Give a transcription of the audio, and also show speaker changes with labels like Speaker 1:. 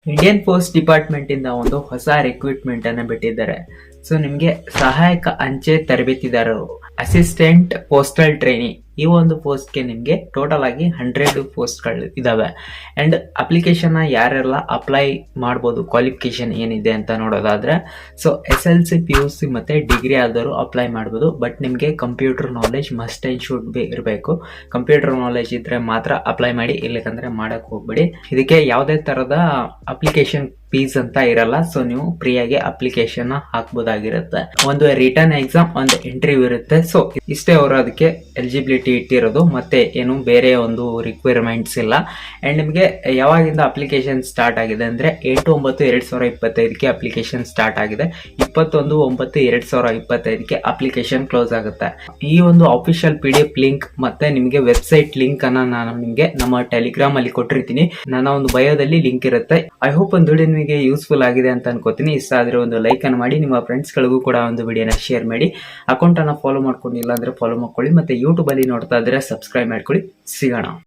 Speaker 1: Indian post department ಇಂದ ಒಂದು ಹೊಸ ರಿಕ್ರೂಟ್ಮೆಂಟ್ ಅನ್ನು ಬಿಟ್ಟಿದ್ದಾರೆ. ಸೊ ನಿಮಗೆ ಸಹಾಯಕ ಅಂಚೆ ತರಬೇತಿದಾರರು, ಅಸಿಸ್ಟೆಂಟ್ ಪೋಸ್ಟಲ್ ಟ್ರೈನಿ, ಈ ಒಂದು ಪೋಸ್ಟ್ಗೆ ನಿಮಗೆ ಟೋಟಲ್ ಆಗಿ 100 ಪೋಸ್ಟ್ಗಳು ಇದಾವೆ. ಅಂಡ್ ಅಪ್ಲಿಕೇಶನ್ ಯಾರೆಲ್ಲ ಅಪ್ಲೈ ಮಾಡ್ಬೋದು, ಕ್ವಾಲಿಫಿಕೇಶನ್ ಏನಿದೆ ಅಂತ ನೋಡೋದಾದ್ರೆ, ಸೊ SLC PUC ಮತ್ತೆ ಡಿಗ್ರಿ ಆದವರು ಅಪ್ಲೈ ಮಾಡ್ಬೋದು. ಬಟ್ ನಿಮಗೆ computer knowledge must and should be ಇರಬೇಕು. ಕಂಪ್ಯೂಟರ್ ನಾಲೆಜ್ ಇದ್ರೆ ಮಾತ್ರ ಅಪ್ಲೈ ಮಾಡಿ, ಇಲ್ಲಕಂದ್ರೆ ಮಾಡಕ್ ಹೋಗ್ಬೇಡಿ. ಇದಕ್ಕೆ ಯಾವುದೇ ತರದ ಅಪ್ಲಿಕೇಶನ್ ಫೀಸ್ ಅಂತ ಇರಲ್ಲ. ಸೊ ನೀವು ಫ್ರೀಯಾಗಿ ಅಪ್ಲಿಕೇಶನ್ ಹಾಕ್ಬೋದಾಗಿರುತ್ತೆ. ಒಂದು ರಿಟರ್ನ್ ಎಕ್ಸಾಮ್, ಒಂದು ಇಂಟರ್ವ್ಯೂ ಇರುತ್ತೆ. ಸೊ ಇಷ್ಟೇ ಅವರು ಅದಕ್ಕೆ ಎಲಿಜಿಬಿಲಿಟಿ ಇಟ್ಟಿರೋದು, ಮತ್ತೆ ಏನು ಬೇರೆ ಒಂದು ರಿಕ್ವೈರ್ಮೆಂಟ್ಸ್ ಇಲ್ಲ. ಅಂಡ್ ನಿಮಗೆ ಯಾವಾಗಿಂದ ಅಪ್ಲಿಕೇಶನ್ ಸ್ಟಾರ್ಟ್ ಆಗಿದೆ ಅಂದ್ರೆ 8/9/2025ಕ್ಕೆ ಅಪ್ಲಿಕೇಶನ್ ಸ್ಟಾರ್ಟ್ ಆಗಿದೆ. 21/9/2025ಕ್ಕೆ ಅಪ್ಲಿಕೇಶನ್ ಕ್ಲೋಸ್ ಆಗುತ್ತೆ. ಈ ಒಂದು ಅಫಿಷಿಯಲ್ PDF ಲಿಂಕ್ ಮತ್ತೆ ನಿಮಗೆ ವೆಬ್ಸೈಟ್ ಲಿಂಕ್ ಅನ್ನ ನಾನು ನಿಮಗೆ ನಮ್ಮ ಟೆಲಿಗ್ರಾಮ್ ಅಲ್ಲಿ ಕೊಟ್ಟಿರ್ತೀನಿ. ನನ್ನ ಒಂದು ಬಯೋದಲ್ಲಿ ಲಿಂಕ್ ಇರುತ್ತೆ. ಐ ಹೋಪ್ ಒಂದು ವಿಡಿಯೋ ನಿಮಗೆ ಯೂಸ್ಫುಲ್ ಆಗಿದೆ ಅಂತ ಅನ್ಕೋತೀನಿ. ಇಷ್ಟ ಆದ್ರೆ ಒಂದು ಲೈಕ್ ಅನ್ನು ಮಾಡಿ, ನಿಮ್ಮ ಫ್ರೆಂಡ್ಸ್ ಗಳಿಗೂ ಕೂಡ ಒಂದು ವಿಡಿಯೋನ ಶೇರ್ ಮಾಡಿ. ಅಕೌಂಟ್ ಅನ್ನ ಫಾಲೋ ಮಾಡ್ಕೊಂಡಿಲ್ಲ ಅಂದ್ರೆ ಫಾಲೋ ಮಾಡ್ಕೊಳ್ಳಿ. ಮತ್ತೆ ಯೂಟ್ಯೂಬ್ ಅಲ್ಲಿ ನೋಡ್ತಾ ಇದ್ರೆ ಸಬ್ಸ್ಕ್ರೈಬ್ ಮಾಡ್ಕೊಳ್ಳಿ. ಸಿಗೋಣ.